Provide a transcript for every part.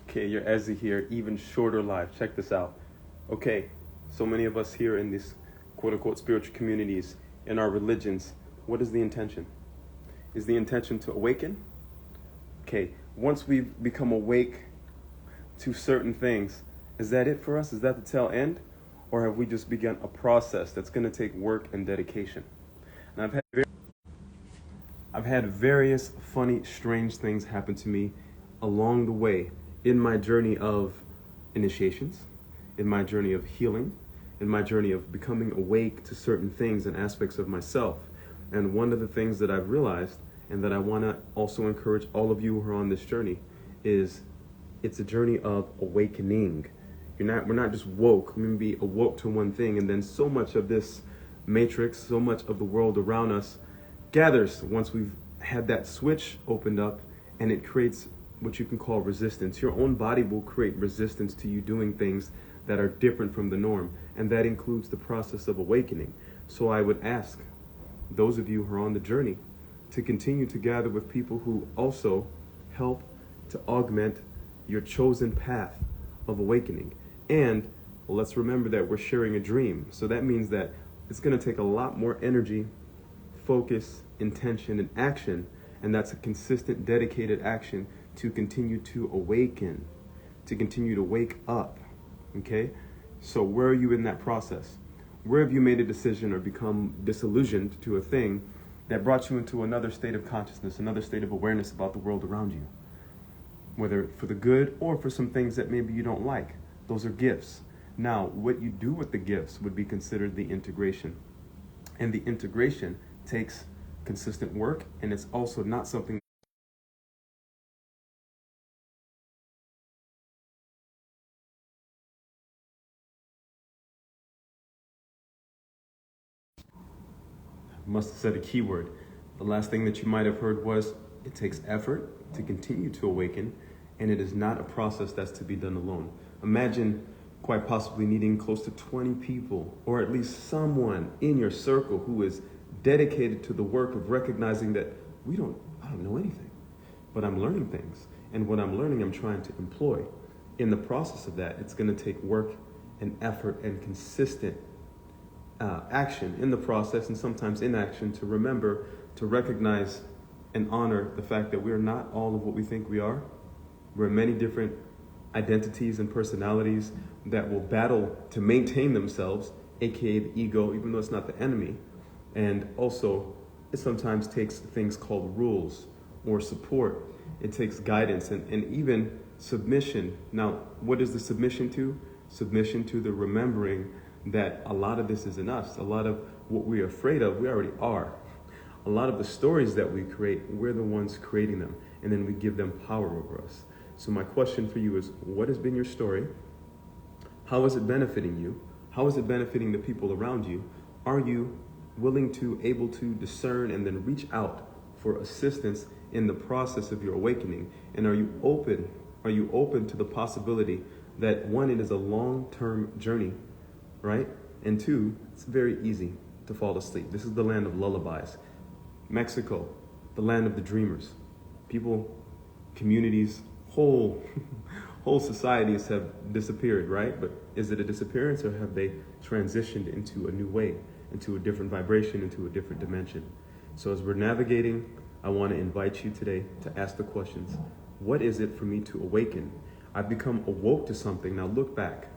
Okay, your Ezzy here, even shorter live. Check this out. Okay, so many of us here in these quote-unquote spiritual communities, in our religions, what is the intention? Is the intention to awaken? Okay, once we've become awake to certain things, is that it for us? Is that the tail end? Or have we just begun a process that's going to take work and dedication? And I've had various funny, strange things happen to me along the way in my journey of initiations, in my journey of healing, in my journey of becoming awake to certain things and aspects of myself. And one of the things that I've realized, and that I want to also encourage all of you who are on this journey, is it's a journey of awakening. We're not just woke. We may be awoke to one thing, and then so much of this matrix, so much of the world around us gathers once we've had that switch opened up, and it creates what you can call resistance. Your own body will create resistance to you doing things that are different from the norm, and that includes the process of awakening. So I would ask those of you who are on the journey to continue to gather with people who also help to augment your chosen path of awakening. And let's remember that we're sharing a dream. So that means that it's going to take a lot more energy, focus, intention, and action. And that's a consistent, dedicated action to continue to awaken, to continue to wake up. Okay? So where are you in that process? Where have you made a decision or become disillusioned to a thing that brought you into another state of consciousness, another state of awareness about the world around you? Whether for the good or for some things that maybe you don't like. Those are gifts. Now, what you do with the gifts would be considered the integration. And the integration takes consistent work, and it's also not something must have said a keyword. The last thing that you might have heard was, it takes effort to continue to awaken, and it is not a process that's to be done alone. Imagine quite possibly needing close to 20 people, or at least someone in your circle who is dedicated to the work of recognizing that I don't know anything, but I'm learning things. And what I'm learning, I'm trying to employ. In the process of that, it's going to take work and effort and consistent action in the process, and sometimes inaction, to remember to recognize and honor the fact that we're not all of what we think we are. We're many different identities and personalities that will battle to maintain themselves, aka the ego, even though it's not the enemy. And also, it sometimes takes things called rules or support. It takes guidance and even submission. Now, what is the submission to? Submission to the remembering that a lot of this is in us. A lot of what we're afraid of, we already are. A lot of the stories that we create, we're the ones creating them, and then we give them power over us. So my question for you is, what has been your story? How is it benefiting you? How is it benefiting the people around you? Are you willing to, able to discern and then reach out for assistance in the process of your awakening? And are you open to the possibility that one, it is a long-term journey, right? And two, it's very easy to fall asleep. This is the land of lullabies. Mexico, the land of the dreamers. People, communities, whole societies have disappeared, right? But is it a disappearance, or have they transitioned into a new way, into a different vibration, into a different dimension? So as we're navigating, I want to invite you today to ask the questions. What is it for me to awaken? I've become awoke to something. Now look back.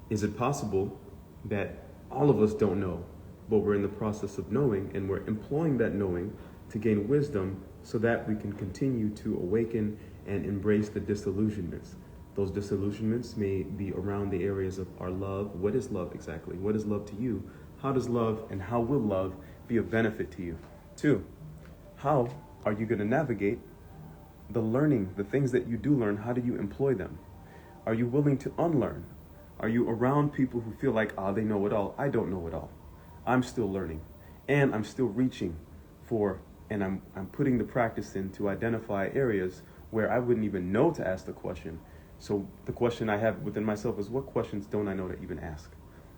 Is it possible that all of us don't know, but we're in the process of knowing, and we're employing that knowing to gain wisdom so that we can continue to awaken and embrace the disillusionments? Those disillusionments may be around the areas of our love. What is love exactly? What is love to you? How does love and how will love be of benefit to you? Two, how are you going to navigate the learning, the things that you do learn? How do you employ them? Are you willing to unlearn? Are you around people who feel like, they know it all? I don't know it all. I'm still learning, and I'm still reaching for, and I'm putting the practice in to identify areas where I wouldn't even know to ask the question. So the question I have within myself is, what questions don't I know to even ask?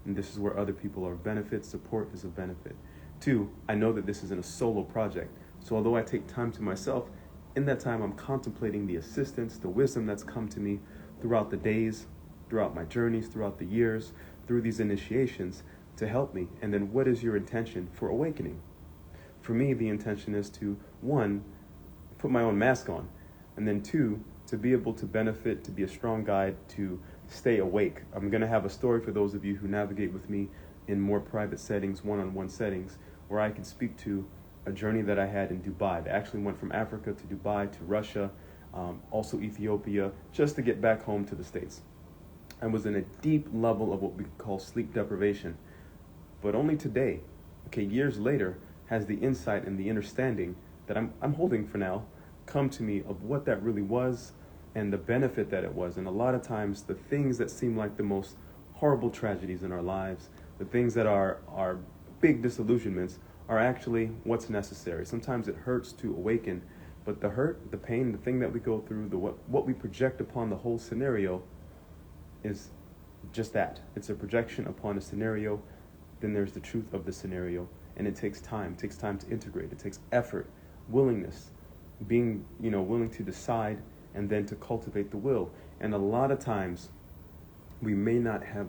And this is where other people are of benefit, support is of benefit. Two, I know that this isn't a solo project. So although I take time to myself, in that time I'm contemplating the assistance, the wisdom that's come to me throughout the days, throughout my journeys, throughout the years, through these initiations to help me. And then what is your intention for awakening? For me, the intention is to, one, put my own mask on, and then two, to be able to benefit, to be a strong guide, to stay awake. I'm going to have a story for those of you who navigate with me in more private settings, one-on-one settings, where I can speak to a journey that I had in Dubai. I actually went from Africa to Dubai to Russia, also Ethiopia, just to get back home to the States. I was in a deep level of what we call sleep deprivation. But only today, years later, has the insight and the understanding that I'm holding for now come to me of what that really was and the benefit that it was. And a lot of times, the things that seem like the most horrible tragedies in our lives, the things that are big disillusionments, are actually what's necessary. Sometimes it hurts to awaken, but the hurt, the pain, the thing that we go through, what we project upon the whole scenario is just that. It's a projection upon a scenario. Then there's the truth of the scenario, and it takes time. It takes time to integrate. It takes effort, willingness, being willing to decide, and then to cultivate the will. And a lot of times, we may not have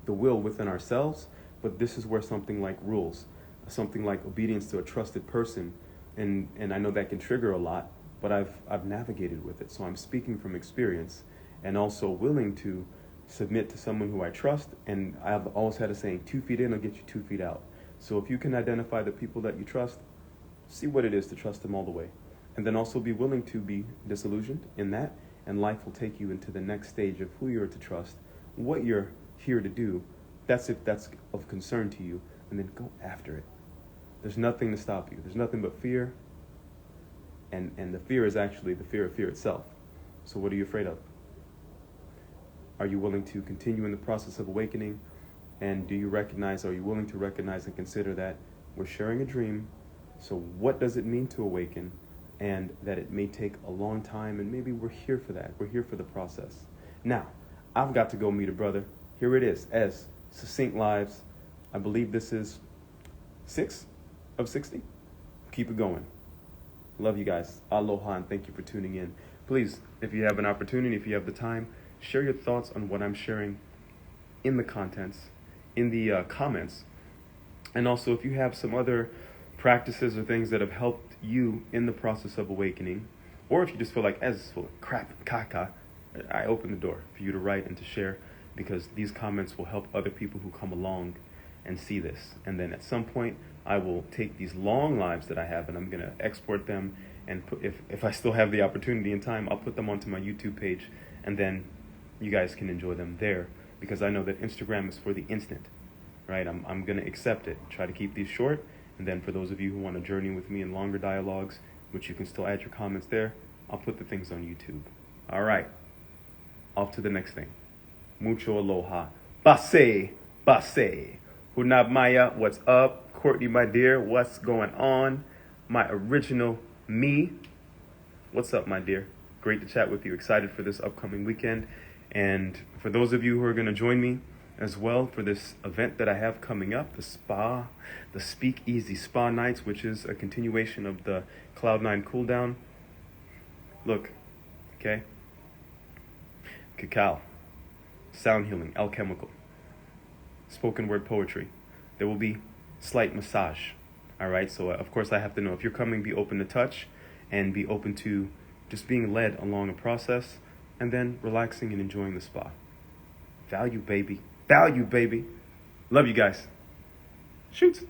the will within ourselves, but this is where something like rules, something like obedience to a trusted person, and I know that can trigger a lot, but I've navigated with it. So I'm speaking from experience, and also willing to submit to someone who I trust. And I've always had a saying, 2 feet in will get you 2 feet out. So if you can identify the people that you trust, see what it is to trust them all the way. And then also be willing to be disillusioned in that, and life will take you into the next stage of who you're to trust, what you're here to do. That's if that's of concern to you, and then go after it. There's nothing to stop you. There's nothing but fear, and the fear is actually the fear of fear itself. So what are you afraid of? Are you willing to continue in the process of awakening? And are you willing to recognize and consider that we're sharing a dream? So what does it mean to awaken? And that it may take a long time, and maybe we're here for that. We're here for the process. Now, I've got to go meet a brother. Here it is, as Succinct Lives. I believe this is 6 of 60. Keep it going. Love you guys. Aloha, and thank you for tuning in. Please, if you have an opportunity, if you have the time, share your thoughts on what I'm sharing in the contents, in the comments. And also, if you have some other practices or things that have helped you in the process of awakening, or if you just feel like, as is full of crap and caca, I open the door for you to write and to share, because these comments will help other people who come along and see this. And then at some point, I will take these long lives that I have, and I'm going to export them, and if I still have the opportunity and time, I'll put them onto my YouTube page, and then you guys can enjoy them there, because I know that Instagram is for the instant, right? I'm going to accept it, try to keep these short, and then for those of you who want to journey with me in longer dialogues, which you can still add your comments there, I'll put the things on YouTube. All right, off to the next thing. Mucho aloha. Base. Hunab Maya, what's up? Courtney, my dear, what's going on? My original me. What's up, my dear? Great to chat with you. Excited for this upcoming weekend. And for those of you who are going to join me as well for this event that I have coming up, the Speakeasy Spa Nights, which is a continuation of the Cloud9 Cool Down. Look, okay? Cacao, sound healing, alchemical, spoken word poetry. There will be slight massage. All right, so of course I have to know if you're coming, be open to touch and be open to just being led along a process, and then relaxing and enjoying the spa. Value, baby. Value, baby. Love you guys. Shoot.